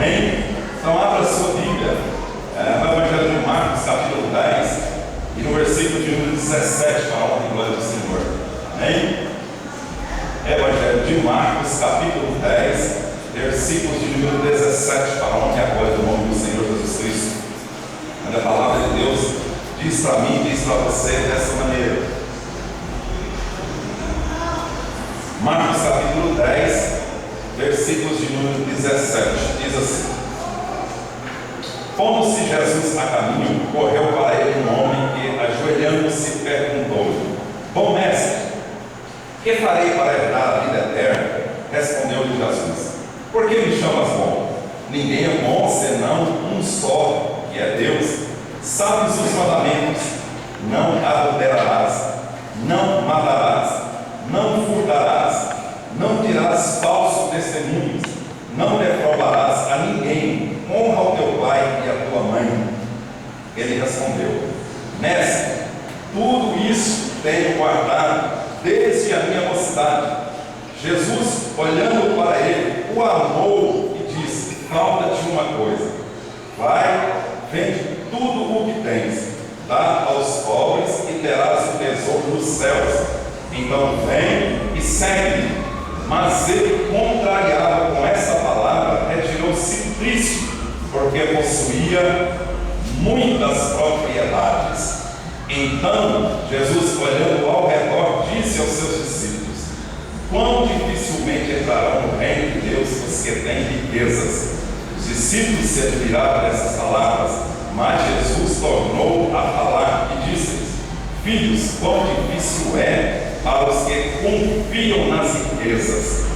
Amém? Então abra a sua Bíblia no Evangelho de Marcos, capítulo 10, e no versículo de número 17, para a honra e glória do Senhor. Amém? Evangelho de Marcos, capítulo 10, versículos de número 17, para a honra e glória do nome do Senhor Jesus Cristo. Onde a palavra de Deus diz para mim, diz para você dessa maneira. Marcos capítulo 10, versículos de número 17, diz assim: Pondo-se Jesus a caminho, correu para ele um homem que, ajoelhando-se, perguntou-lhe: Bom mestre, que farei para herdar a vida eterna? Respondeu-lhe Jesus: Por que me chamas bom? Ninguém é bom senão um só, que é Deus. Sabes os mandamentos: não adulterarás, não matarás, não furtarás, não dirás falso testemunho, não defraudarás a ninguém, honra o teu pai e a tua mãe. Ele respondeu: Mestre, tudo isso tenho guardado desde a minha mocidade. Jesus, olhando para ele, o amou e disse: Falta-te uma coisa. Vai, vende tudo o que tens, dá aos pobres e terás o tesouro nos céus. Então vem e segue-me. Mas ele, contrariado com essa palavra, retirou-se triste, porque possuía muitas propriedades. Então Jesus, olhando ao redor, disse aos seus discípulos: Quão dificilmente entrarão no reino de Deus os que têm riquezas. Os discípulos se admiraram dessas palavras, mas Jesus tornou a falar e disse-lhes: Filhos, quão difícil é para os que confiam nas riquezas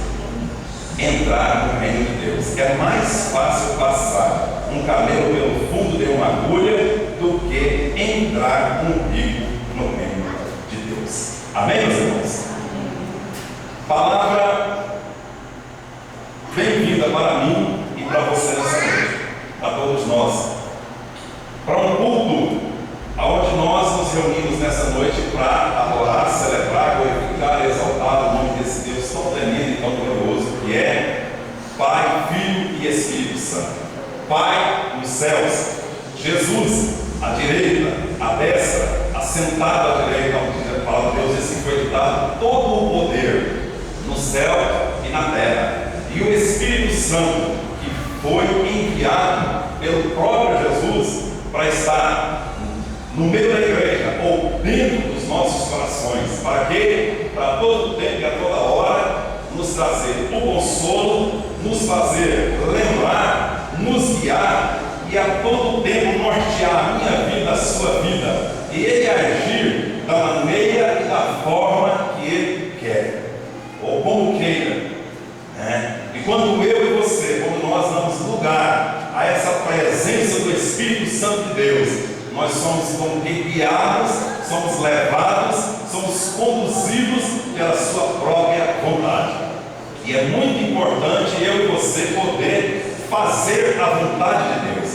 entrar no reino de Deus. É mais fácil passar um camelo pelo fundo de uma agulha do que entrar um rico no reino de Deus. Amém, meus irmãos? Palavra bem-vinda para mim e para você nessa noite, a todos nós, para um culto onde nós nos reunimos nessa noite para adorar, celebrar, glorificar e exaltar o nome desse Deus tão tremendo e tão glorioso que é Pai, Filho e Espírito Santo. Pai nos céus, Jesus à direita, à destra, assentado à direita, onde a palavra de Deus diz que foi dado todo o poder no céu e na terra, e o Espírito Santo que foi enviado pelo próprio Jesus para estar no meio da igreja, ou dentro dos nossos corações, para quê? Para todo tempo e a toda hora nos trazer o consolo, nos fazer lembrar, nos guiar e a todo tempo nortear a minha vida, a sua vida, e Ele agir da maneira e da forma que Ele quer, ou como queira, né? E quando eu e você, quando nós damos lugar a essa presença do Espírito Santo de Deus, nós somos como que guiados, somos levados, somos conduzidos pela sua própria vontade. E é muito importante eu e você poder fazer a vontade de Deus,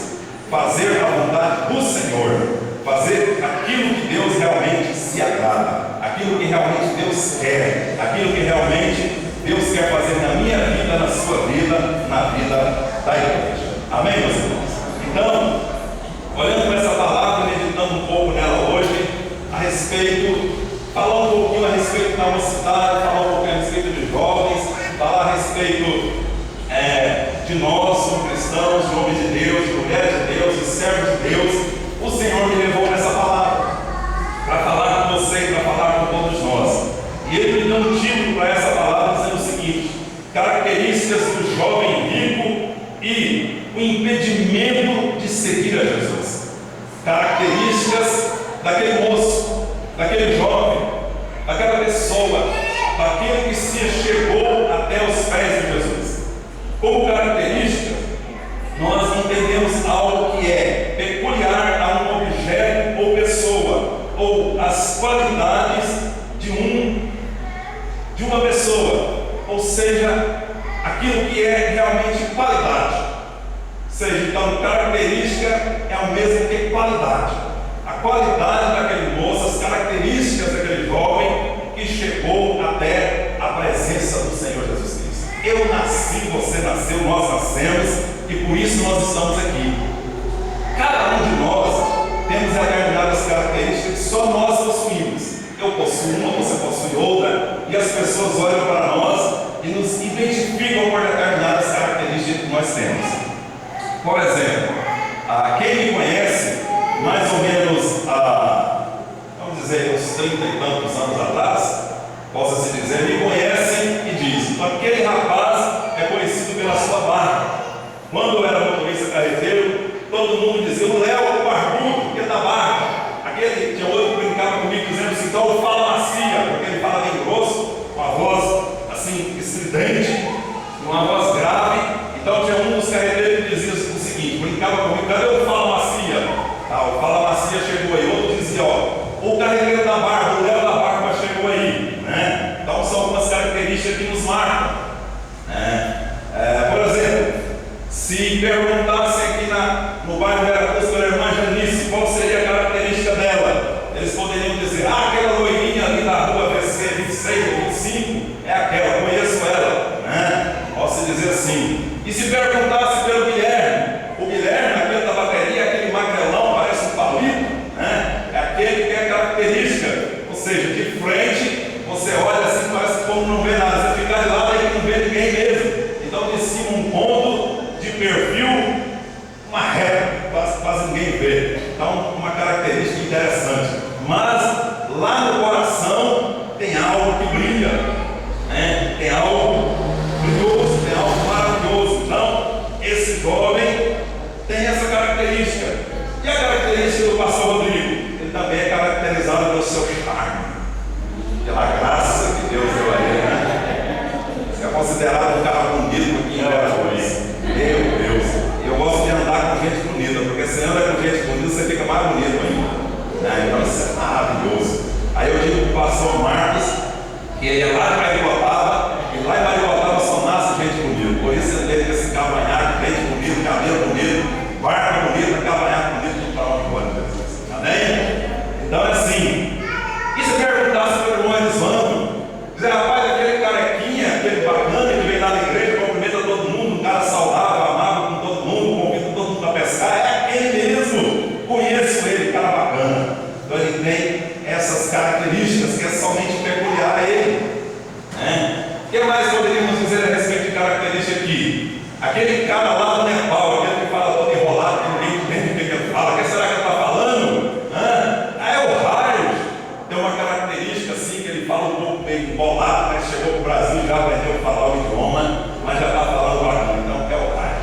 fazer a vontade do Senhor, fazer aquilo que Deus realmente se agrada, aquilo que realmente Deus quer, aquilo que realmente Deus quer fazer na minha vida, na sua vida, na vida da igreja. Amém, meus irmãos? Então, olhando para essa palavra, meditando um pouco nela hoje, a respeito, falar um pouquinho a respeito da mocidade, falar um pouquinho a respeito de jovens, falar a respeito de nós, como cristãos, de homens de Deus, de mulheres de Deus, de servos de Deus. O Senhor me levou nessa palavra para falar com você e para falar com todos nós. E Ele me deu um título para essa palavra dizendo o seguinte: características do jovem rico e o impedimento de seguir a Jesus. Características daquele moço, daquele jovem, daquela pessoa, daquele que se chegou até os pés de Jesus. Como característica, nós entendemos algo que é peculiar a um objeto ou pessoa, ou as qualidades de uma pessoa, ou seja, aquilo que é realmente qualidade. Ou seja, então, característica é o mesmo que qualidade. A qualidade daquele moço, as características daquele jovem que chegou até a presença do Senhor Jesus Cristo. Eu nasci, você nasceu, nós nascemos e por isso nós estamos aqui. Cada um de nós temos determinadas características que só nós possuímos. Eu possuo uma, você possui outra, e as pessoas olham para nós e nos identificam por determinadas características que nós temos. Por exemplo, quem me conhece, mais ou menos vamos dizer, uns 30 e tantos anos atrás, possa se dizer, me conhecem e dizem: aquele rapaz é conhecido pela sua barba. Quando eu era motorista carreteiro, todo mundo dizia: o Léo, o barbudo, porque da barba. Aquele tinha outro que brincava comigo dizendo assim: então fala macia, porque ele fala bem grosso, com a voz assim, estridente, uma voz grave. Então tinha um dos carreteiros que dizia o seguinte, brincava comigo: cadê o fala macia? O fala macia chegou aí. Outro dizia: o carreteiro da barba, o Léo da barba chegou aí, né? Então são algumas características que nos marcam, né? Por exemplo, se perguntassem aqui no bairro Veracruz pela irmã Janice qual seria a característica dela, eles poderiam dizer: aquela loirinha ali da rua VC 26 ou 25 é aquela, conheço ela, né? Posso dizer assim. E se perguntasse pelo Guilherme, o Guilherme, aquele da bateria, aquele magrelão, parece um palito, né? É aquele que tem a característica, ou seja, de frente, você olha assim, parece como não vê nada, você fica de lado aí que não vê ninguém mesmo. Então, de cima um ponto, de perfil, uma reta, quase ninguém vê. Então, uma característica interessante. Mas, lá no coração, tem algo que brilha, né? Tem algo brilhoso, tem algo maravilhoso. Então, esse jovem tem essa característica. E a característica do pastor Rodrigo? Ele também é caracterizado pelo seu charme, pela graça que Deus deu a ele, né? Você é considerado um cara bonito aqui em Veracruz. Meu Deus, eu gosto de andar com gente bonita, porque se anda com gente bonita, você fica mais bonito ainda, né? Então isso é maravilhoso. Aí eu digo para o pastor Marcos que ele é lá de Maricoataba, e lá em Maricoataba só nasce gente bonita. Por isso ele teve esse cavanhaque, gente bonito, cabelo bonito, barba bonita, cavanhaque bonito, tudo para onde pode. Amém? Então é assim. E se perguntasse para o irmão Elisandro, dizer: rapaz, aquele carequinha, aquele bacana que vem lá na igreja, cumprimenta todo mundo, um cara saudável, amável com todo mundo, convida todo mundo a pescar, é aquele mesmo. Conheço ele, cara bacana. Então ele tem essas características que é somente peculiar a ele, né? O que mais poderíamos dizer a respeito de característica aqui? Aquele cara lá do Nepal, aquele que fala todo enrolado, que ninguém entende o que ele fala. O que será que ele está falando? É o raio. Tem uma característica assim, que ele fala um pouco bem bolado, mas chegou para o Brasil e já aprendeu a falar o idioma, mas já está falando bacana. Então é o raio.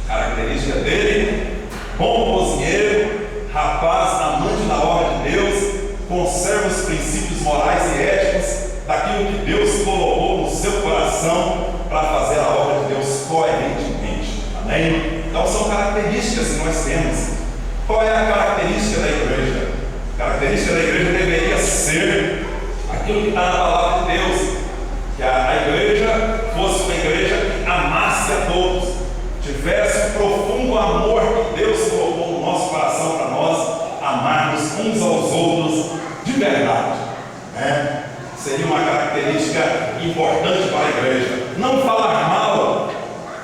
Característica dele: bom cozinheiro, rapaz amante da obra de Deus, conserva os princípios morais e éticos daquilo que Deus colocou no seu coração para fazer a obra de Deus coerentemente. Amém? Então são características que nós temos. Qual é a característica da igreja? A característica da igreja deveria ser aquilo que está na palavra de Deus, que a igreja fosse uma igreja que amasse a todos, tivesse um profundo amor que Deus colocou no nosso coração para nós amarmos uns aos outros de verdade, né? Seria uma característica importante para a igreja. Não falar mal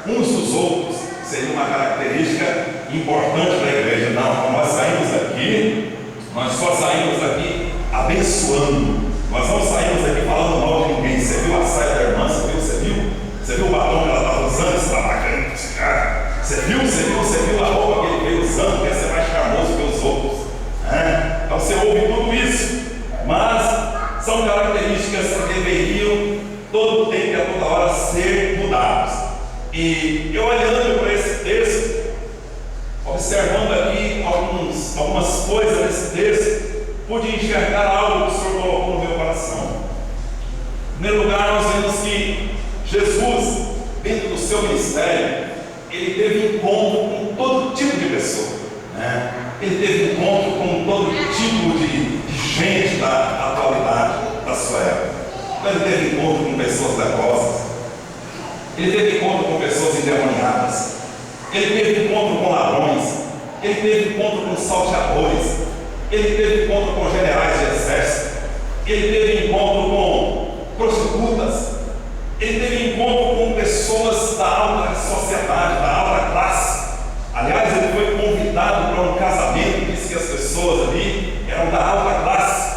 uns dos outros seria uma característica importante para a igreja. Não, nós saímos daqui, nós só saímos daqui abençoando. Nós não saímos daqui falando mal de ninguém. Você viu a saia da irmã? Você viu o batom que ela estava usando? Você está bacana com esse cara? Você viu a roupa que ele veio usando? Quer ser mais charmoso que os outros, né? Então você ouve tudo isso, mas são características que deveriam todo tempo e a toda hora ser mudadas. E eu olhando para esse texto, observando aqui algumas coisas nesse texto, pude enxergar algo que o Senhor colocou no meu coração. Em primeiro lugar, nós vemos que Jesus, dentro do seu ministério, ele teve encontro com todo tipo de pessoa, né? Ele teve encontro com todo tipo de gente da atualidade da sua época. Então ele teve encontro com pessoas leprosas, ele teve encontro com pessoas endemoniadas, ele teve encontro com ladrões, ele teve encontro com salteadores, ele teve encontro com generais de exército, ele teve encontro com prostitutas, Ele teve encontro com pessoas da alta sociedade, da alta classe. Aliás, ele foi convidado para um casamento, disse que as pessoas ali eram da alta classe.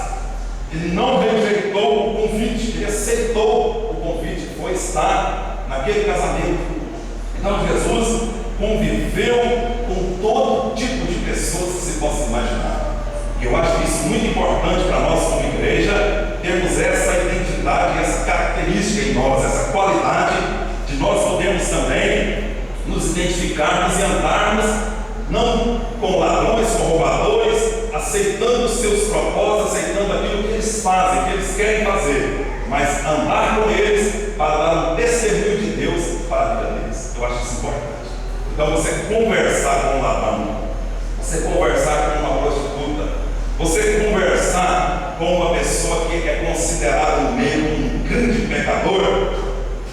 Ele não rejeitou o convite, ele aceitou o convite, foi estar naquele casamento. Então Jesus conviveu com todo tipo de pessoas que se possa imaginar. E eu acho isso muito importante para nós como igreja, termos essa identidade, essa característica em nós, essa qualidade de nós podermos também nos identificarmos e andarmos não como ladrões, como roubadores, aceitando os seus propósitos, aceitando aquilo que eles fazem, que eles querem fazer, mas andar com eles para dar um testemunho de Deus para a vida deles. Eu acho isso importante. Então você conversar com um ladrão, você conversar com uma prostituta, você conversar com uma pessoa que é considerada no meio um grande pecador,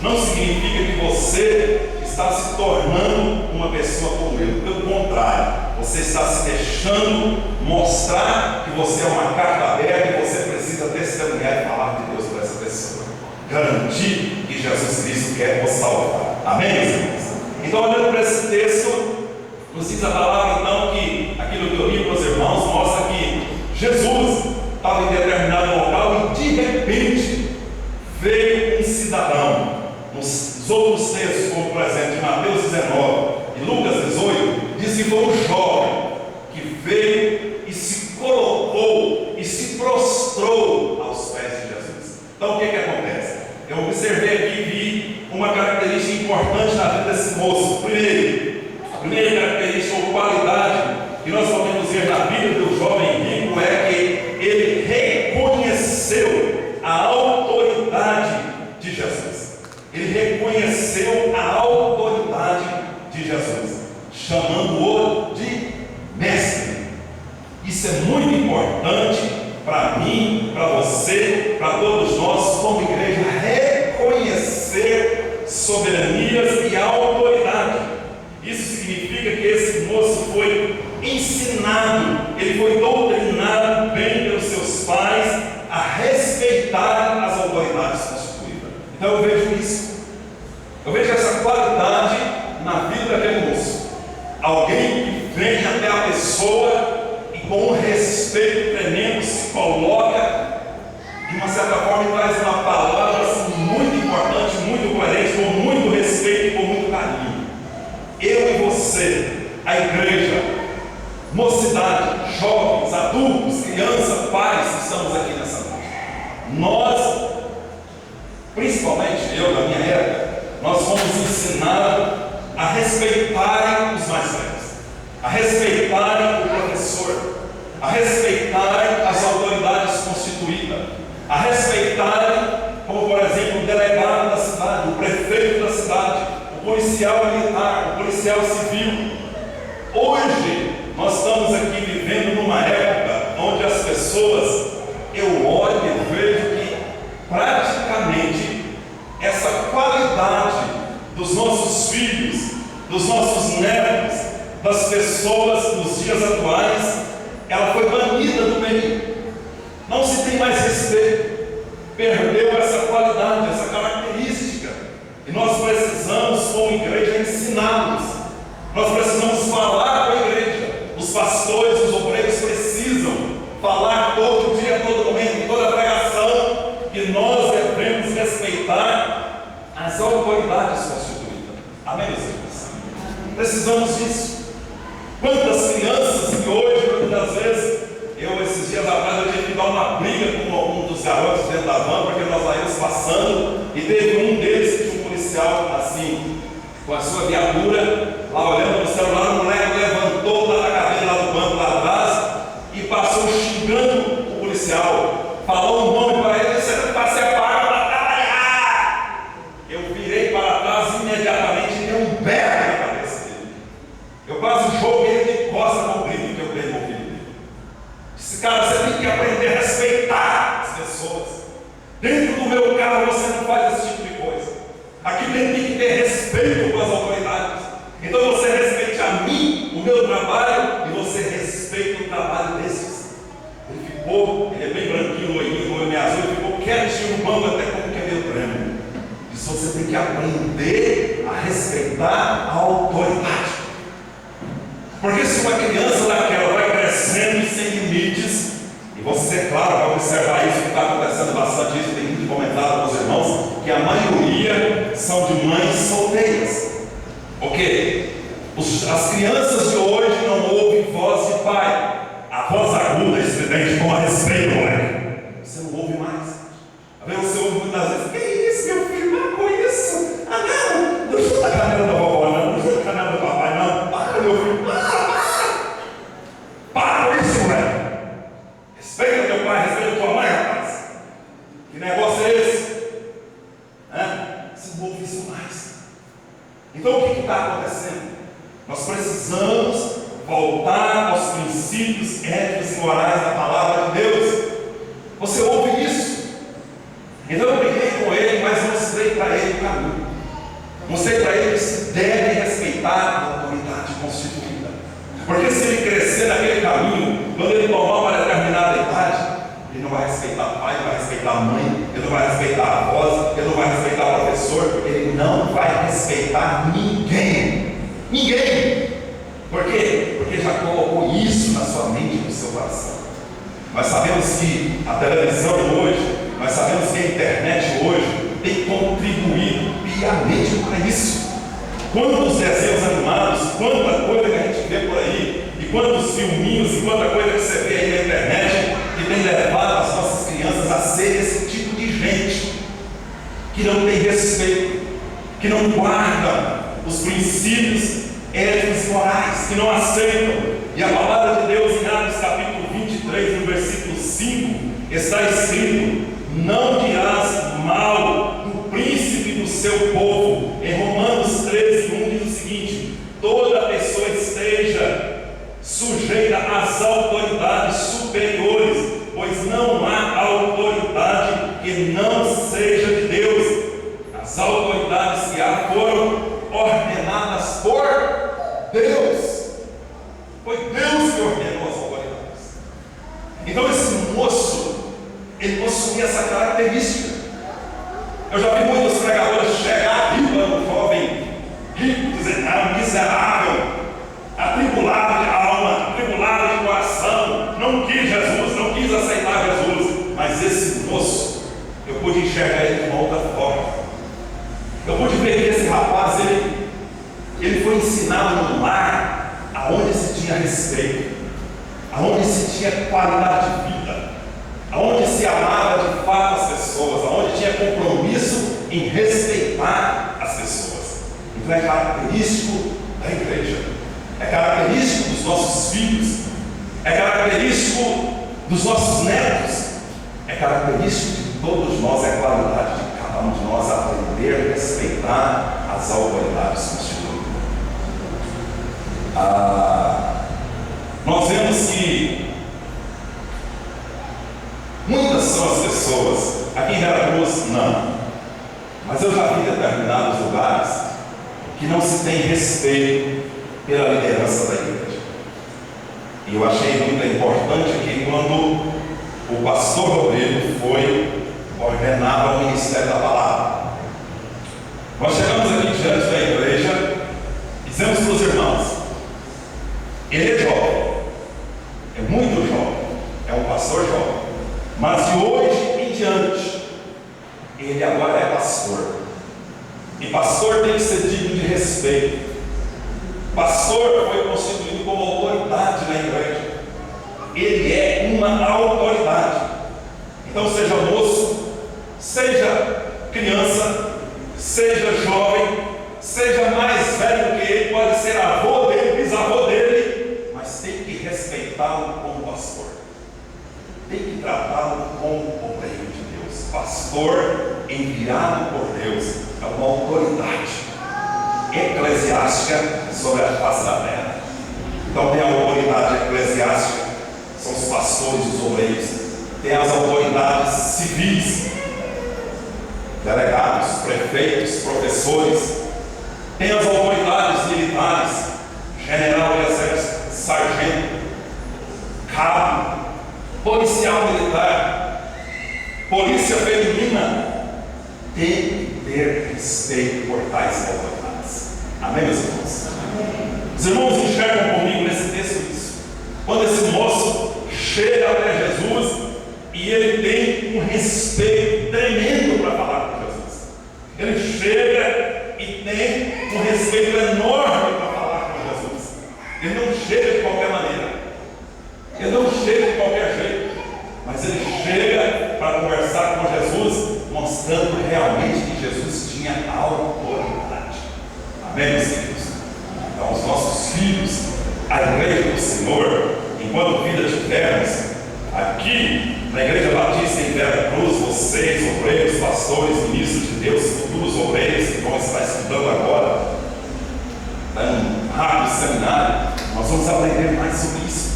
não significa que você está se tornando uma pessoa como ele. Pelo contrário, você está se deixando mostrar que você é uma carta aberta e você precisa testemunhar e falar de Deus para essa pessoa, garantir que Jesus Cristo quer vos salvar. Amém, meus irmãos? Então, olhando para esse texto, nos diz a palavra então que aquilo que eu li para os irmãos mostra que Jesus estava em determinado local e de repente veio um cidadão. Nos outros textos, como por exemplo de Mateus 19 e Lucas 18, diz que foi um jovem que veio e se colocou e se prostrou aos pés de Jesus. Então o que acontece? Eu observei aqui e vi uma característica importante na vida desse moço. A primeira característica ou qualidade que nós podemos ver na vida do jovem rico é que ele reconheceu a autoridade de Jesus. Ele reconheceu a autoridade de Jesus, chamando-o de mestre. Isso é muito importante para mim, para você, para todos nós como igreja, reconhecer soberanias e autoridade. Isso significa que esse moço foi ensinado, ele foi doutrinado bem pelos seus pais a respeitar as autoridades constituídas. Então eu vejo isso, eu vejo essa qualidade na vida daquele moço. Alguém que vem até a pessoa e com um respeito tremendo se coloca, de uma certa forma, e traz uma palavra assim, muito importante, muito coerente, com muito respeito e com muito carinho. Eu e você, a igreja, mocidade, jovens, adultos, crianças, pais que estamos aqui nessa noite, nós, principalmente eu, na minha época, nós fomos ensinados a respeitarem os mais velhos, a respeitarem o professor, a respeitarem as autoridades constituídas, a respeitarem, como por exemplo, o delegado da cidade, o prefeito da cidade, o policial militar, o policial civil. Hoje, nós estamos aqui vivendo numa época onde as pessoas, eu olho e vejo que praticamente essa qualidade dos nossos filhos, dos nossos netos, das pessoas nos dias atuais, ela foi banida do meio. Não se tem mais respeito, perdeu essa qualidade, essa característica. E nós precisamos, como igreja, ensiná-los. Nós precisamos falar com a igreja. Os pastores, os obreiros precisam falar todo dia, todo momento, em toda a pregação, que nós devemos respeitar as autoridades constituídas. Amém, meus irmãos? Precisamos disso. Quantas crianças que hoje, muitas vezes, esses dias atrás, eu tive que dar uma briga com algum dos garotos dentro da van, porque nós saímos passando, e teve um deles que tinha um policial assim, com a sua viatura, lá olhando no celular, o moleque levantou lá da cadeira, lá do banco, lá atrás, e passou xingando o policial, falou um nome para ele, você está separado para trabalhar. Eu virei para trás imediatamente e dei um berro na cabeça dele. Eu quase joguei ele de costas com o grito que eu dei no ouvido dele. Disse, cara, você tem que aprender a respeitar as pessoas. Dentro do meu carro você não faz esse tipo de coisa. Aqui tem que ter respeito com as autoridades. Então você respeite a mim, o meu trabalho, e você respeita o trabalho desses. Ele é bem branquinho, loirinho, olho meio azul, ele ficou quietinho no banco até como que é meio tremendo. Isso você tem que aprender a respeitar a autoridade. Porque se uma criança daquela vai crescendo sem limites, e você, claro, vai observar isso, que está acontecendo bastante, isso tem muito comentado com os irmãos, que a maioria são de mães solteiras. Ok? As crianças de hoje não ouvem voz de pai. A voz aguda, estridente, com respeito, moleque. Você não ouve mais. Às vezes você ouve muitas vezes: que isso, meu filho? Não com isso. Ah, não, não chuta a canela da vovó, não chuta a canela do papai, não. Para, meu filho, para com isso, moleque. Respeita teu pai, respeita tua mãe, rapaz. Que negócio é esse? Você não ouve isso mais. Então o que está acontecendo? Nós precisamos voltar aos princípios éticos e morais da palavra de Deus. Você ouve isso? Então eu briguei com ele, mas mostrei para ele o caminho. Mostrei para ele que se deve respeitar a autoridade constituída. Porque se ele crescer naquele caminho, quando ele tomar uma determinada idade, ele não vai respeitar o pai, não vai respeitar a mãe, ele não vai respeitar a voz, ele não vai respeitar o professor, ele não vai respeitar ninguém. Ninguém. Por quê? Porque já colocou isso na sua mente e no seu coração. Nós sabemos que a televisão hoje, nós sabemos que a internet hoje tem contribuído piamente para isso. Quantos desenhos animados, quanta coisa que a gente vê por aí, e quantos filminhos, e quanta coisa que você vê aí na internet, que tem levado as nossas crianças a ser esse tipo de gente, que não tem respeito, que não guarda os princípios éticos e morais, que não aceitam. E a palavra de Deus em Atos capítulo 23, no versículo 5, está escrito: não dirás mal do príncipe do seu povo. Em Romanos 13, 1 diz o seguinte: toda pessoa esteja sujeita às autoridades superiores, pois não há autoridade que não seja de Deus. As autoridades que há foram ordenadas por Deus. Foi Deus que ordenou as autoridades. Então esse moço, ele possuía essa característica. Eu já vi muitos pregadores chegar aqui para um jovem rico, dizer: ah, miserável, atribulado de alma, atribulado de coração, não quis Jesus, não quis aceitar Jesus. Mas esse moço, eu pude enxergar ele de uma outra forma. Eu pude ver que esse rapaz, ele foi ensinado no lar, aonde se tinha respeito, aonde se tinha qualidade de vida, aonde se amava de fato as pessoas, aonde tinha compromisso em respeitar as pessoas. Então é característico da igreja, é característico dos nossos filhos, é característico dos nossos netos, é característico de todos nós, é a qualidade de cada um de nós aprender a respeitar as autoridades constituídas. Nós vemos que muitas são as pessoas, aqui em Veracruz não, mas eu já vi em determinados lugares que não se tem respeito pela liderança da igreja. E eu achei muito importante que quando o pastor Rodrigo foi ordenado ao ministério da palavra, nós chegamos aqui diante da igreja e dizemos para os irmãos: ele é jovem, é muito jovem, é um pastor jovem, mas de hoje em diante, ele agora é pastor. E pastor tem que ser digno de respeito. Pastor foi constituído como autoridade na igreja. Ele é uma autoridade. Então, seja moço, seja criança, seja jovem, seja mais velho do que ele, pode ser avô dele, bisavô dele, mas tem que respeitá-lo como pastor, tem que tratá-lo como obreiro de Deus. Pastor enviado por Deus é uma autoridade eclesiástica sobre a face da terra. Então tem a autoridade eclesiástica, são os pastores, os obreiros. Tem as autoridades civis, delegados, prefeitos, professores. Tem as autoridades militares, general de exército, sargento, cabo, policial militar, polícia feminina. Tem que ter respeito por tais autoridades. Amém, meus irmãos? Os irmãos enxergam comigo nesse texto isso. Quando esse moço chega até Jesus e ele tem um respeito tremendo para falar com Jesus. Ele chega e tem um respeito enorme para falar com Jesus. Ele não chega de qualquer maneira. Ele não chega de qualquer jeito. Mas ele chega para conversar com Jesus, mostrando realmente que Jesus tinha autoridade. Amém, meus filhos? Então, os nossos filhos, a igreja do Senhor, enquanto vida tivermos, aqui na Igreja Batista em Vera Cruz, vocês, obreiros, pastores, ministros de Deus, futuros obreiros que vão estar estudando agora, um rápido seminário, nós vamos aprender mais sobre isso.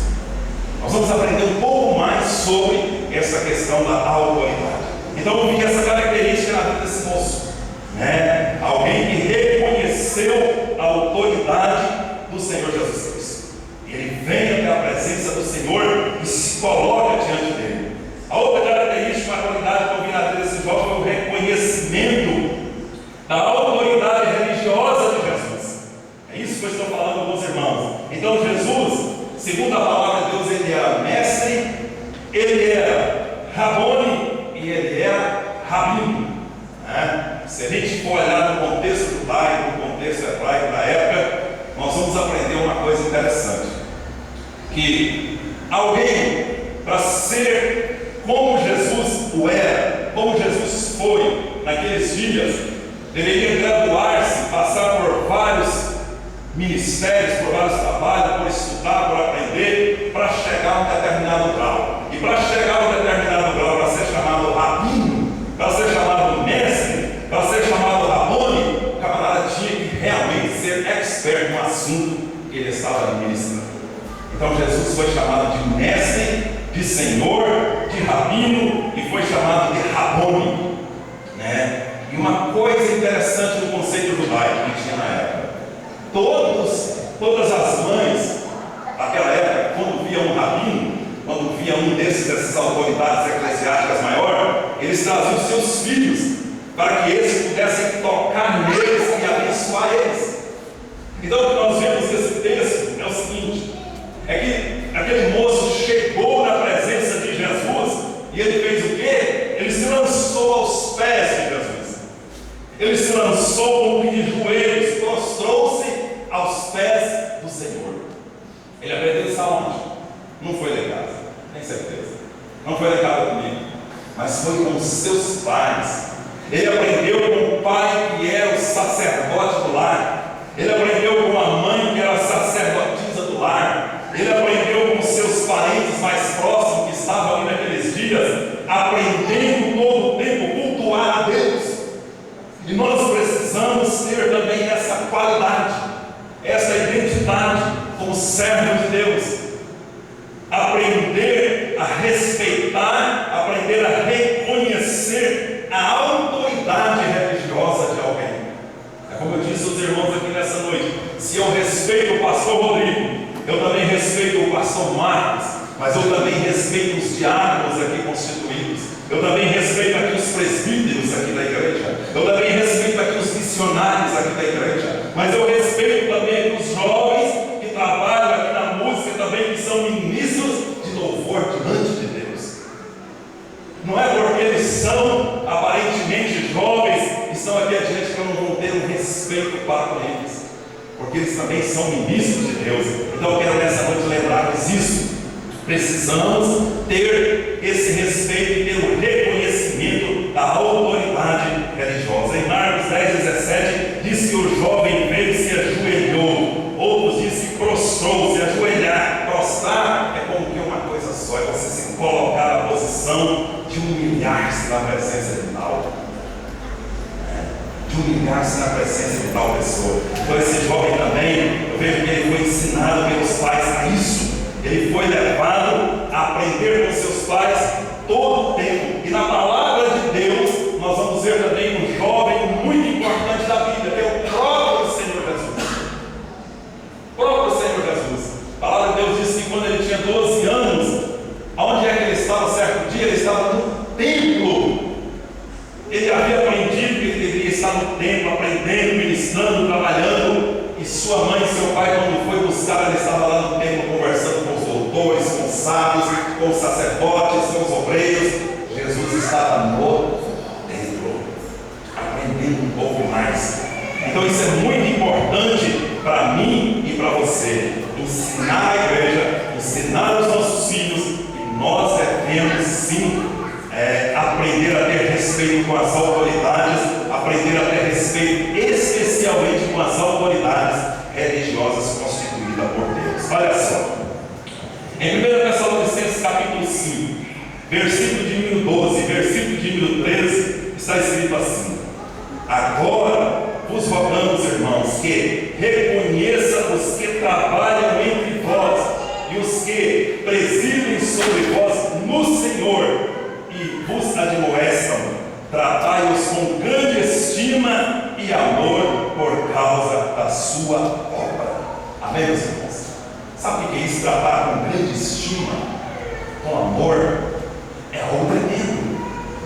Nós vamos aprender um pouco mais sobre essa questão da autoridade. Então eu vi essa característica na vida desse moço, né? Alguém que reconheceu a autoridade do Senhor Jesus Cristo. Ele vem até a presença do Senhor e se coloca diante dele. A outra característica, a qualidade que eu vi na vida desse jovem foi o reconhecimento da autoridade religiosa de Jesus. É isso que eu estou falando com os irmãos. Então Jesus, segundo a palavra de Deus, ele era mestre, ele era Rabone e ele era Rabino, né? Se a gente for olhar no contexto judaico, no contexto hebraico da época, nós vamos aprender uma coisa interessante, que alguém, para ser como Jesus o era, como Jesus foi naqueles dias, deveria graduar-se, passar por vários ministérios, por vários trabalhos, por estudar, por aprender, para chegar a um determinado grau. E para chegar a um determinado grau, para ser chamado rabino, para ser chamado mestre, para ser chamado rabone, o camarada tinha que realmente ser expert no assunto que ele estava ministrando. Então Jesus foi chamado de mestre, de senhor, de rabino e foi chamado de rabone, né? E uma coisa interessante no conceito judaico que tinha na época: todas as mães daquela época, quando via um rabino, quando via um dessas autoridades eclesiásticas maiores, eles traziam seus filhos para que eles pudessem tocar neles e abençoar eles. Então o que nós vemos nesse texto é o seguinte: é que aquele moço chegou na presença de Jesus e ele fez o quê? Ele se lançou aos pés de Jesus. Ele se lançou com de joelhos, prostrou-se aos pés do Senhor. Ele aprendeu isso aonde? Não foi lá em casa, tenho certeza. Não foi lá em casa comigo, mas foi com os seus pais. Ele aprendeu com o pai que era o sacerdote do lar. Ele aprendeu com a mãe que era a sacerdotisa do lar. Ele aprendeu com seus parentes mais próximos que estavam ali naqueles dias, aprendendo todo o tempo cultuar a Deus. E nós precisamos ter também essa qualidade, essa identidade como servo de Deus. Aprender a respeitar, aprender a reconhecer a autoridade religiosa de alguém. É como eu disse aos irmãos aqui nessa noite: se eu respeito o pastor Rodrigo, eu também respeito o pastor Marcos, mas eu também respeito os diáconos aqui constituídos, eu também respeito aqui os presbíteros aqui da igreja, eu também respeito aqui os missionários aqui da igreja, mas eu respeito também os jovens que trabalham aqui na música também, que são ministros de louvor diante de Deus. Não é porque eles são aparentemente jovens que estão aqui adiante que eu não vou ter um respeito para eles, porque eles também são ministros de Deus. Então eu quero nessa noite lembrar-lhes isso. Precisamos ter esse respeito e ter o reconhecimento da autoridade religiosa. Em Marcos 10:17 diz que o jovem veio e se ajoelhou. Outros dizem que prostrou. Se ajoelhar, prostrar é como que uma coisa só, é você se colocar na posição de humilhar-se na presença de tal. De humilhar-se na presença de tal pessoa. Então esse jovem também, eu vejo que ele foi ensinado pelos pais a isso. Ele foi levado a aprender com seus pais todo o tempo. E na palavra de Deus, nós vamos ver também um jovem muito importante da Bíblia, que é o próprio Senhor Jesus. O próprio Senhor Jesus. A palavra de Deus diz que quando ele tinha 12 anos, aonde é que ele estava? Certo dia, ele estava no templo. Ele havia aprendido que ele deveria estar buscava, ele estava lá no templo conversando com os doutores, com os sábios, com os sacerdotes, com os obreiros. Jesus estava no templo, aprendendo um pouco mais. Então isso é muito importante para mim e para você. Ensinar a igreja, ensinar os nossos filhos, e nós devemos sim aprender a ter respeito com as autoridades, aprender a ter respeito especialmente com as autoridades religiosas constituídas por Deus. Olha só, em 1 Tessalonicenses capítulo 5, versículo de número 12, versículo de número 13, está escrito assim: agora vos rogamos, irmãos, que reconheça os que trabalham entre vós e os que presidem sobre vós no Senhor e vos admoestam, tratai-os com grande estima e amor por causa da sua obra. Amém, meus irmãos? Sabe o que é isso? Tratar com grande estima, com amor, é algo tremendo,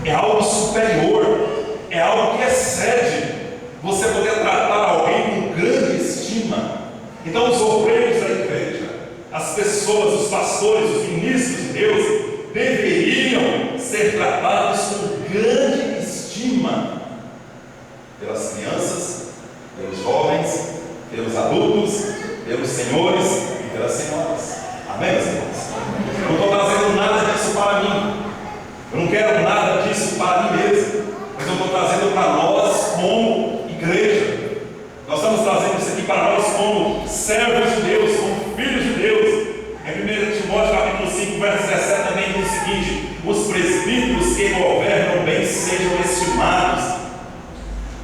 é algo superior, é algo que excede você poder tratar alguém com grande estima. Então os obreiros da igreja, as pessoas, os pastores, os ministros de Deus, deveriam ser tratados com grande estima pelas crianças, pelos jovens, pelos adultos, pelos senhores e pelas senhoras. Amém, meus irmãos? Eu não estou trazendo nada disso para mim, eu não quero nada disso para mim mesmo, mas eu estou trazendo para nós como igreja. Nós estamos trazendo isso aqui para nós como servos de Deus, como filhos de Deus. Em 1 Timóteo capítulo 5, verso 17 também diz o seguinte: os presbíteros que governam bem sejam estimados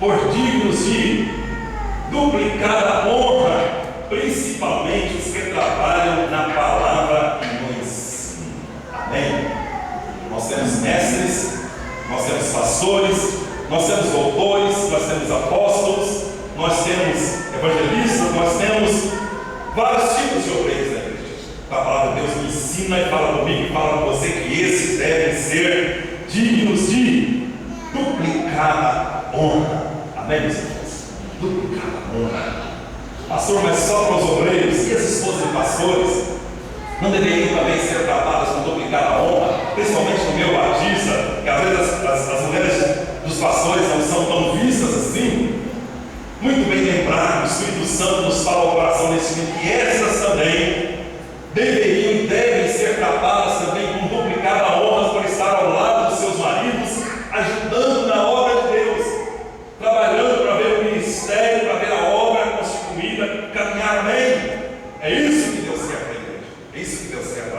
por dignos de duplicada honra, principalmente os que trabalham na palavra e no ensino. Amém? Nós temos mestres, nós temos pastores, nós temos doutores, nós temos apóstolos, nós temos evangelistas, nós temos vários tipos de obreiros da igreja. A palavra de Deus me ensina e fala comigo e fala com você que esses devem ser dignos de duplicada honra. Amém, meus irmãos? Duplicada honra. Pastor, mas só para os obreiros e as esposas de pastores não deveriam também ser tratadas com duplicada honra, principalmente no meu batista, que às vezes as mulheres dos pastores não são tão vistas assim? Muito bem lembrado, o Espírito Santo nos fala ao coração nesse momento que essas também deveriam e devem ser tratadas também com duplicada honra por estar ao lado dos seus maridos, ajudando na obra de Deus, trabalhando para ver o ministério, para ver a obra constituída, caminhar bem. É isso que Deus quer para a igreja, é isso que Deus quer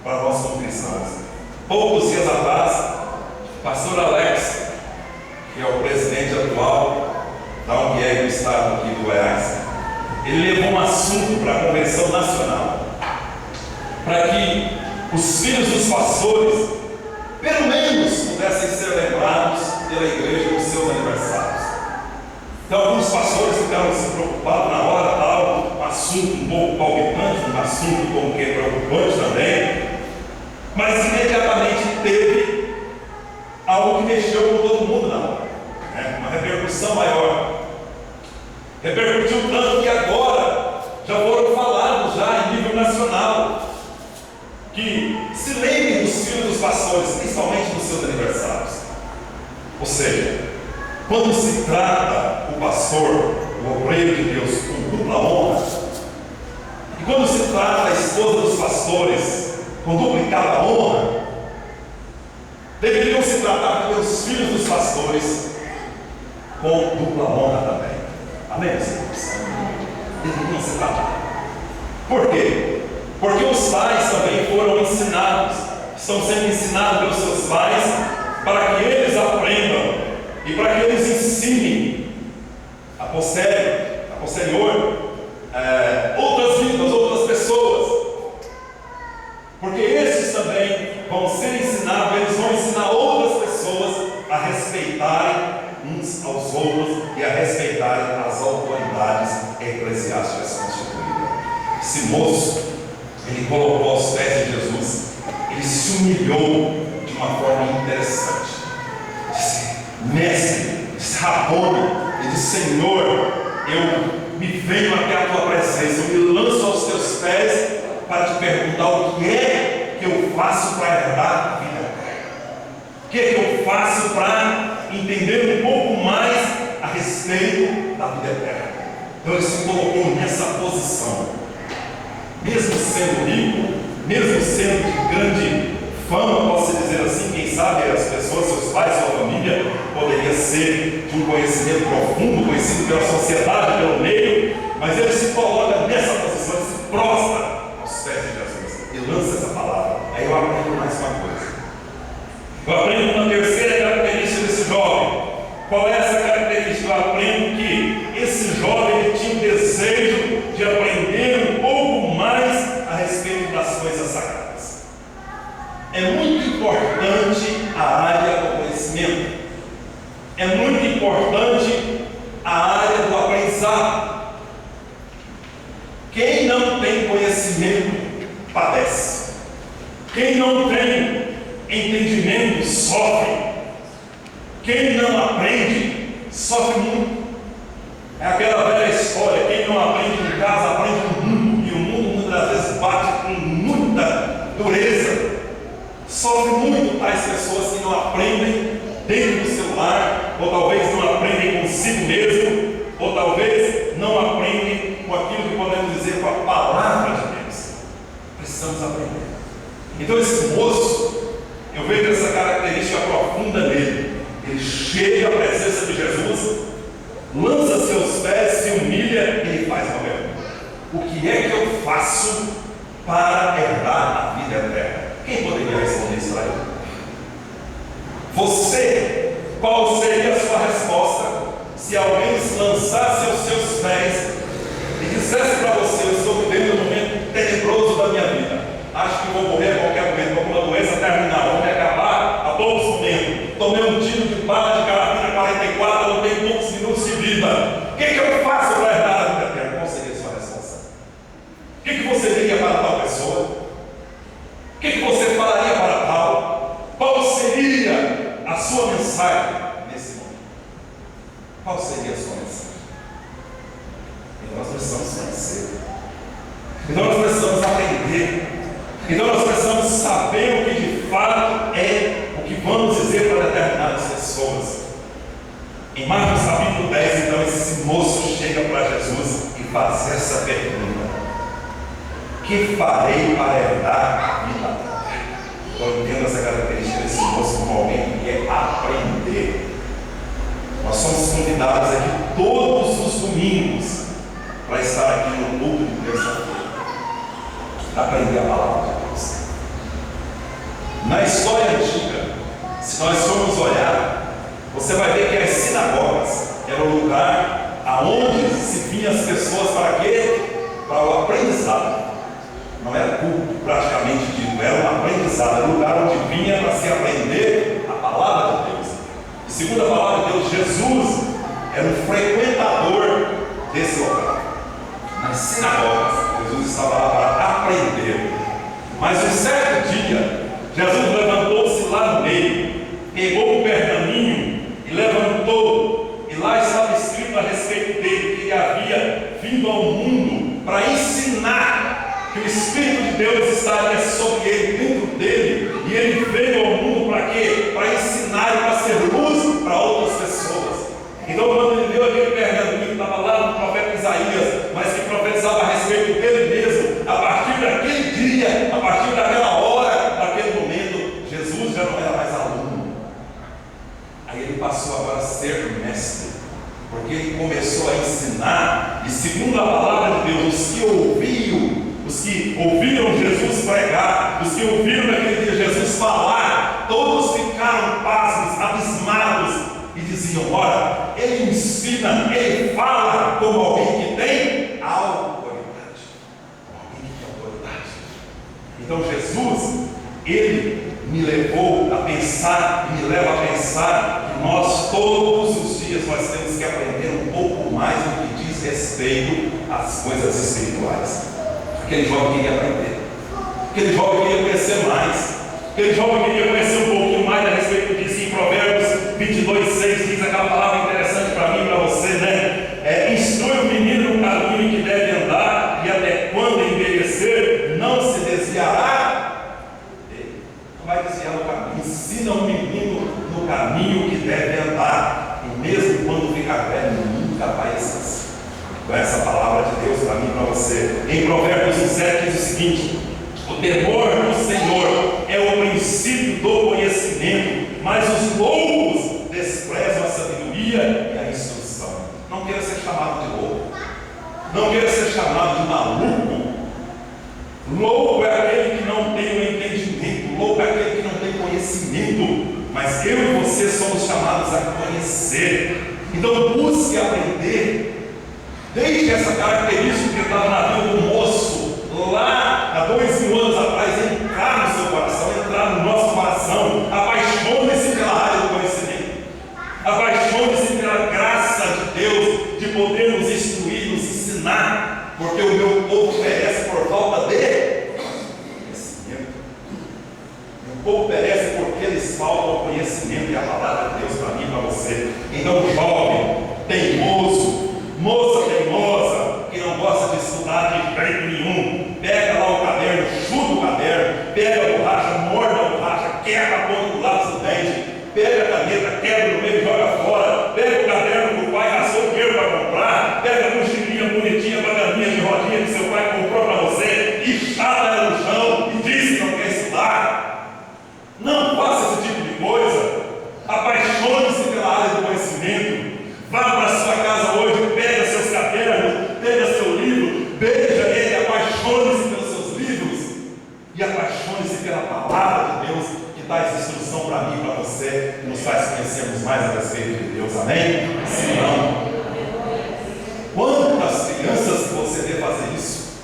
para nós como cristãos. Poucos dias atrás, o pastor Alex, que é o presidente atual da UNIEG do estado aqui do Goiás, ele levou um assunto para a convenção nacional, para que os filhos dos pastores, pelo menos, pudessem ser lembrados pela igreja nos seus aniversários. Então, alguns pastores ficaram se preocupados na hora, tal, um assunto um pouco palpitante, um assunto como que preocupante também, mas imediatamente teve algo que mexeu com todo mundo na hora, né? Uma repercussão maior. Repercutiu tanto que agora já foram falados já em nível nacional que se lembrem dos filhos dos pastores, principalmente nos seus aniversários. Ou seja, quando se trata o pastor, o obreiro de Deus, com dupla honra, e quando se trata a esposa dos pastores com duplicada honra, deveriam se tratar pelos filhos dos pastores com dupla honra também. Amém, meus irmãos? Deveriam se tratar. Por quê? Porque os pais também foram ensinados, estão sendo ensinados pelos seus pais, para que eles aprendam e para que eles ensinem a posterior outras vidas, outras pessoas. Porque esses também vão ser ensinados, eles vão ensinar outras pessoas a respeitarem uns aos outros e a respeitarem as autoridades eclesiásticas constituídas. Esse moço, ele colocou aos pés de Jesus, ele se humilhou de uma forma interessante. Disse: mestre, disse Rabone, ele disse: Senhor, eu me venho até a tua presença, eu me lanço aos teus pés para te perguntar o que é que eu faço para herdar a vida eterna. O que é que eu faço para entender um pouco mais a respeito da vida eterna. Então ele se colocou nessa posição, mesmo sendo rico, mesmo sendo de grande fama, posso dizer assim, quem sabe as pessoas, seus pais, sua família, poderia ser de um conhecimento profundo, conhecido pela sociedade, pelo meio, mas ele se coloca nessa posição, ele se prostra aos pés de Jesus e lança essa palavra. Aí eu aprendo mais uma coisa. Eu aprendo uma terceira característica desse jovem. Qual é essa característica? Eu aprendo que esse jovem ele tinha um desejo de aprender um pouco mais a respeito das coisas sagradas. É muito importante a área do conhecimento. É muito importante a área do aprendizado. Quem não tem conhecimento padece. Quem não tem entendimento sofre. Quem não aprende sofre muito. É aquela velha história: quem não aprende em casa aprende no mundo, e o mundo muitas vezes bate com muita dureza. Sofre muito tais pessoas que não aprendem dentro do seu lar, ou talvez não aprendem consigo mesmo, ou talvez não aprendem com aquilo que podemos dizer com a palavra de Deus. Precisamos aprender. Então esse moço, eu vejo essa característica profunda nele. Ele chega à presença de Jesus, lança seus pés, se humilha e ele faz uma pergunta: o que é que eu faço para herdar a vida eterna? Quem poderia responder isso para ele? Você, qual seria a sua resposta se alguém se lançasse aos seus pés e dissesse para você: eu estou vivendo um momento tenebroso da minha vida, acho que vou morrer a qualquer momento, vou com uma doença terminal, vou me acabar a poucos momentos, tomei um tiro de bala de carabina 44, não tenho poucos minutos de vida, o que é que eu faço para herdar a vida eterna? Qual seria a sua resposta? O que é que você diria para tal pessoa? O que você falaria para tal? Qual seria a sua mensagem nesse momento? Qual seria a sua mensagem? Então nós precisamos conhecer. Então nós precisamos aprender. Então nós precisamos saber o que de fato é o que vamos dizer para determinadas pessoas. Em Marcos capítulo 10, então, esse moço chega para Jesus e faz essa pergunta: que farei para herdar a vida eterna? Eu entendo essa característica desse moço como alguém que quer aprender. Nós somos convidados aqui todos os domingos para estar aqui no culto de terça-feira, para aprender a palavra de Deus. Na história antiga, se nós formos olhar, você vai ver que as sinagogas eram o lugar aonde se vinham as pessoas para quê? Para o aprendizado. Não era culto praticamente dito, era um aprendizado, era um lugar onde vinha para se aprender a palavra de Deus. E segundo a palavra de Deus, Jesus era um frequentador desse local. Nas sinagogas, Jesus estava lá para aprender. Mas um certo dia, Jesus levantou-se lá no meio, pegou o pergaminho e levantou, e lá estava escrito a respeito dele que ele havia vindo ao mundo para ensinar, que o Espírito de Deus estaria sobre ele, dentro dele, e ele veio ao mundo para quê? Para ensinar e para ser luz para outras pessoas. Então, quando ele leu aquele pergaminho que estava lá no profeta Isaías, mas que profetizava a respeito dele mesmo, a partir daquele dia, a partir daquela hora, daquele momento, Jesus já não era mais aluno. Aí ele passou agora a ser mestre, porque ele começou a ensinar, e segundo a palavra de Deus, os que ouviram Jesus pregar, os que ouviram naquele dia Jesus falar, todos ficaram pasmos, abismados, e diziam: ora, ele ensina, ele fala como alguém que tem autoridade. Alguém que tem autoridade. Então Jesus, ele me levou a pensar, e me leva a pensar, que nós todos os dias nós temos que aprender um pouco mais no que diz respeito às coisas espirituais. Aquele jovem queria aprender, aquele jovem queria conhecer mais, aquele jovem queria conhecer um pouquinho mais a respeito disso. Em Provérbios 22:6 diz aquela palavra interessante para mim e para você, né? Instrui o menino no obedecer, não se desviará. Ele não vai desviar do caminho. Ensina o menino no caminho que deve andar, e mesmo quando ficar velho, nunca vai esquecer. Com essa palavra de Deus para mim e para você. Em Provérbios 17 diz o seguinte: o temor do Senhor é o princípio do conhecimento, mas os loucos desprezam a sabedoria e a instrução. Não queira ser chamado de louco, não queira ser chamado de maluco. Louco é aquele que não tem o entendimento, louco é aquele que não tem conhecimento, mas eu e você somos chamados a conhecer. Então busque aprender. Deixe essa característica que estava na vida do moço lá há 2000 anos atrás entrar no seu coração, entrar no nosso coração. Apaixone-se pela área do conhecimento, apaixone-se pela graça de Deus de poder nos instruir, nos ensinar, porque o meu povo perece por falta de conhecimento. O povo perece porque eles faltam conhecimento, e a palavra de Deus para mim e para você. Então, jovem, teimoso, moça teimosa, que não gosta de estudar de jeito nenhum, pega lá o caderno, chuta o caderno, pega a borracha, morde a borracha, quebra a ponta do lápis do dente, pega a caneta, quebra no meio e joga fora, pega o caderno que o pai gastou dinheiro para comprar, pega a mochilinha bonitinha, bananinha de rodinha que seu pai comprou para você, e chata ela no chão e diz que não quer estudar. Não faça esse tipo de coisa. Apaixone-se pela área do conhecimento. Vá para a sua casa hoje, pega seus cadernos, pega seu livro, beija ele, apaixone-se pelos seus livros e apaixone-se pela palavra de Deus que traz instrução para mim e para você, que nos faz conhecermos mais a respeito de Deus. Amém? Se não, quantas crianças você vê fazer isso?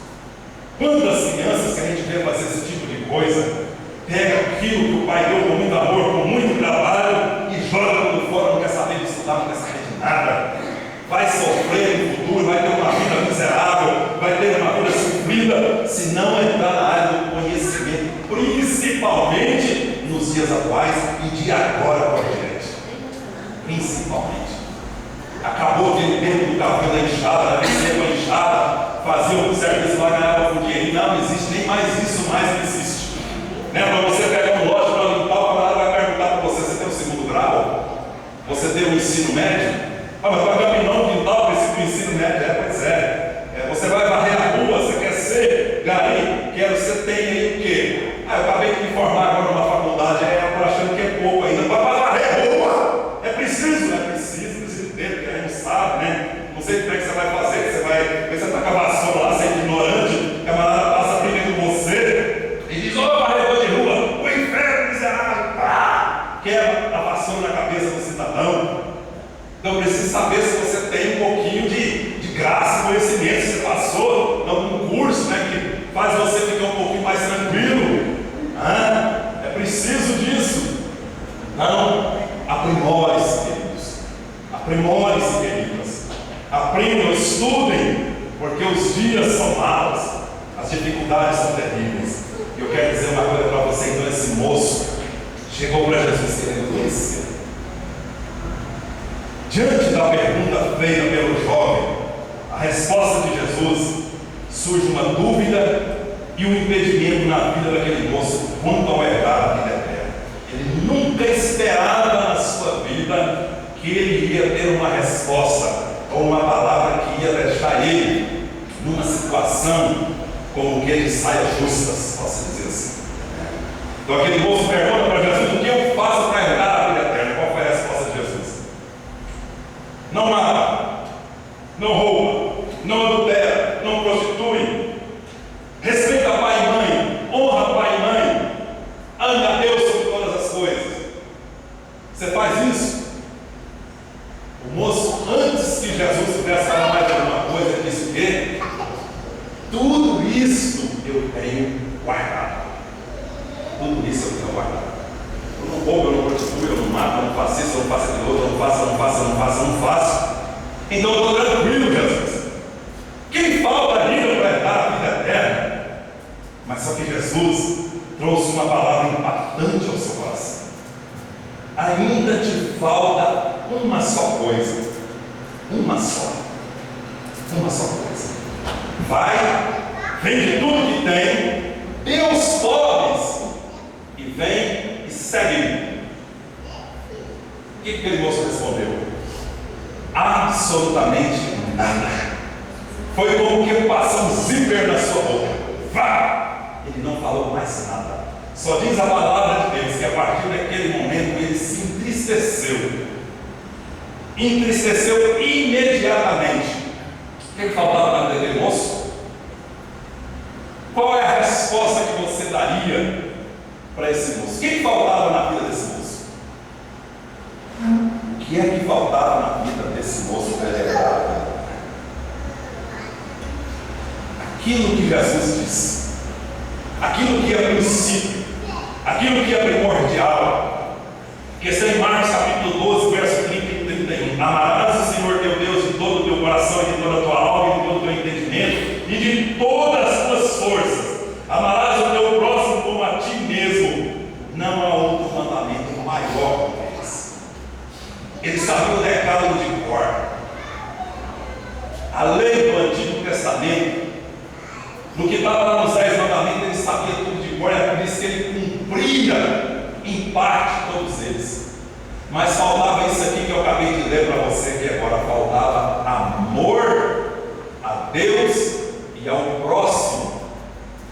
Quantas crianças que a gente vê fazer esse tipo de coisa? Pega aquilo que o pai deu com muito amor, com muito trabalho e joga tudo fora, não quer saber de estudar, não quer saber de nada. Vai sofrer no futuro, vai ter uma vida miserável, vai ter uma vida sofrida, se não entrar na área do conhecimento, principalmente nos dias atuais e de agora por diante. Principalmente. Acabou aquele tempo do café da enxada, da receba enxada, fazia um serviço lá, ganhava por dinheiro. Não existe nem mais isso, mais não existe. Para você pegar um lote para limpar, o camarada vai perguntar para você: você tem o segundo grau? Você tem o ensino médio? Mas vai caminhar um quintal para esse ensino médio? Pois é. Você vai varrer a rua, você quer ser gari, você tem aí o quê? Eu acabei de me formar agora numa faculdade, eu estou achando que é pouco ainda. Vai varrer a rua! É preciso entender, porque a gente não sabe, né? Não sei como é que você vai fazer, você está com a vassoura lá, você é ignorante, o camarada passa briga com você e diz: ô varredor de rua, o inferno miserável, pá! Quebra a vassoura na cabeça do cidadão. Então precisa saber se você tem um pouquinho de graça, conhecimento, se você passou em algum curso, que faz você ficar um pouquinho mais tranquilo. É preciso disso. Não, aprimore-se, queridos. Aprimore-se, queridas. Aprendam, estudem, porque os dias são maus, as dificuldades são terríveis. E eu quero dizer uma coisa para você. Então esse moço chegou para Jesus querendo conhecer. Diante da pergunta feita pelo jovem, a resposta de Jesus, surge uma dúvida e um impedimento na vida daquele moço quanto ao herdar a vida eterna. Ele nunca esperava na sua vida que ele ia ter uma resposta ou uma palavra que ia deixar ele numa situação como que ele saia justas, posso dizer assim. Então aquele moço pergunta para Jesus: o que eu faço para herdar a vida eterna? Qual foi a resposta de Jesus? Não mata, não rouba, não adultera, não prostitui, respeita pai e mãe, honra pai e mãe, ame a Deus sobre todas as coisas. Você faz isso? O moço, antes que Jesus pudesse falar mais alguma coisa, disse o quê? Tudo isso eu tenho guardado. Tudo isso eu tenho guardado. Eu não roubo, eu não prostituo, eu não mato, eu não faço isso, eu não faço aquilo outro, eu não faço. Então eu estou tranquilo, Jesus. Quem falta ainda para herdar a vida eterna? Mas só que Jesus trouxe uma palavra impactante ao seu coração. Ainda te falta uma só coisa. Uma só coisa. Vai, vende tudo que tem, dê aos pobres e vem e segue-me. O que aquele moço respondeu? Absolutamente nada. Foi como que passou um zíper na sua boca. Vá! Ele não falou mais nada. Só diz a palavra de Deus que a partir daquele momento ele se entristeceu. Entristeceu imediatamente. O que faltava na vida daquele moço? Qual é a resposta que você daria para esse moço? O que faltava na vida desse moço? O que é que faltava na vida desse moço vegetável? Aquilo que Jesus disse, aquilo que é princípio, aquilo que é primordial, que está em Marcos capítulo 12, verso 30 e 31. Amarás o Senhor teu Deus de todo o teu coração, e de toda a tua alma, e de todo o teu entendimento, e de todas as tuas forças. Amarás o teu próximo como a ti mesmo. Não há outro mandamento maior que esse. Ele sabia o decálogo de cor. A lei do Antigo Testamento, no que estava lá nos 10 mandamentos, ele sabia tudo de cor. É por isso que ele cumpria em parte todos eles. Mas faltava isso aqui que eu acabei de ler para você, que agora faltava amor a Deus e ao próximo.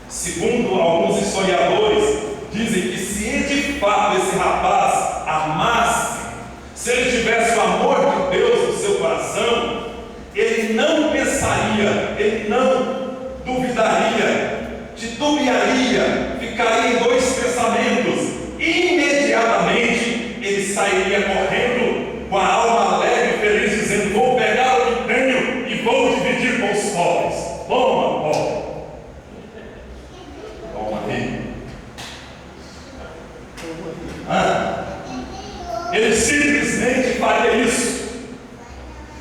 Segundo alguns historiadores, dizem que se de fato esse rapaz amasse, se ele tivesse o amor de Deus no seu coração, ele não pensaria, ele não duvidaria, titubearia, ficaria em dois pensamentos. Imediatamente ele sairia correndo com a alma alegre e feliz, dizendo: vou pegar o que tenho e vou dividir com os pobres. Toma, pobre. Toma aí. Ele simplesmente faria isso.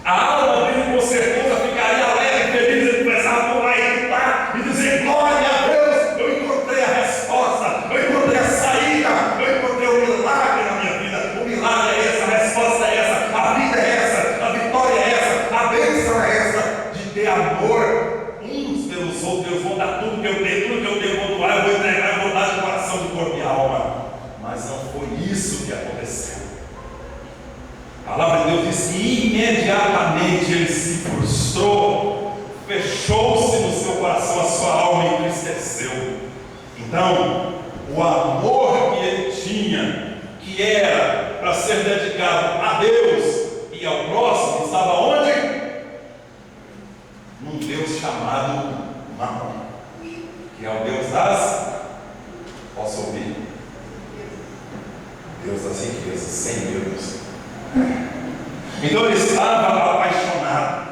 A alma dele com certeza ficaria alegre e feliz. Ele começava a pular e gritar e dizer: glória a Deus, eu encontrei a resposta, eu encontrei a saída, eu encontrei o milagre na minha vida. O milagre é esse, a resposta é essa, a vida é essa, a vitória é essa, a bênção é essa, de ter amor uns pelos outros. Eu vou dar tudo que eu tenho, tudo que eu tenho, eu vou doar, eu vou entregar, eu vou dar de coração, de corpo e alma. Mas não foi isso que aconteceu. A palavra de Deus diz que imediatamente ele se frustrou, fechou-se no seu coração, a sua alma entristeceu. Então, o amor que ele tinha, que era para ser dedicado a Deus e ao próximo, estava onde? Num Deus chamado Mamon, que é o Deus das... Posso ouvir? Deus das riquezas, sem Deus. Então ele estava apaixonado,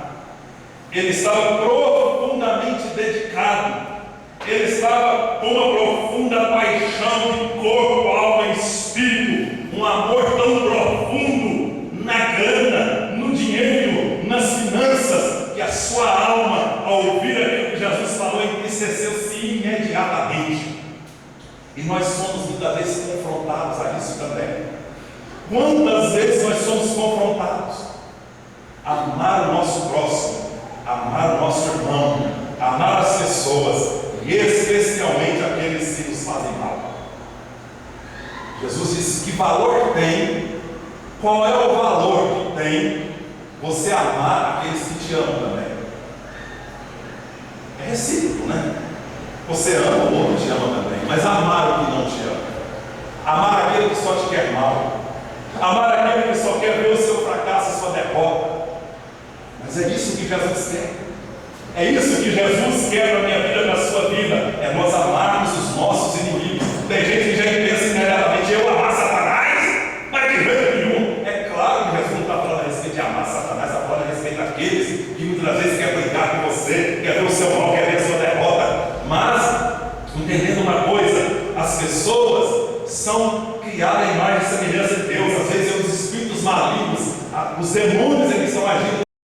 ele estava profundamente dedicado, ele estava com uma profunda paixão de corpo, alma e espírito, um amor tão profundo na grana, no dinheiro, nas finanças, que a sua alma, ao ouvir aquilo que Jesus falou, entristeceu-se imediatamente. E nós somos muitas vezes confrontados a isso também. Quantas vezes nós somos confrontados a amar o nosso próximo, amar o nosso irmão, amar as pessoas, e especialmente aqueles que nos fazem mal. Jesus disse: que valor tem, qual é o valor que tem você amar aqueles que te amam também? É recíproco, né? Você ama, o outro te ama também, mas amar o que não te ama, amar aquele que só te quer mal, amar aquele que só quer ver o seu fracasso, a sua derrota. Mas é isso que Jesus quer. É isso que Jesus quer na minha vida, na sua vida. É nós amarmos os nossos inimigos. Tem gente que já pensa imediatamente: eu amar Satanás? Mas de jeito nenhum. É claro que Jesus não está falando a respeito de amar Satanás, está falando a respeito daqueles que muitas vezes quer brincar com você, quer ver o seu mal, quer ver a sua derrota. Mas, entendendo uma coisa, as pessoas são criadas à imagem e semelhança de Deus. Às vezes os espíritos malignos, os demônios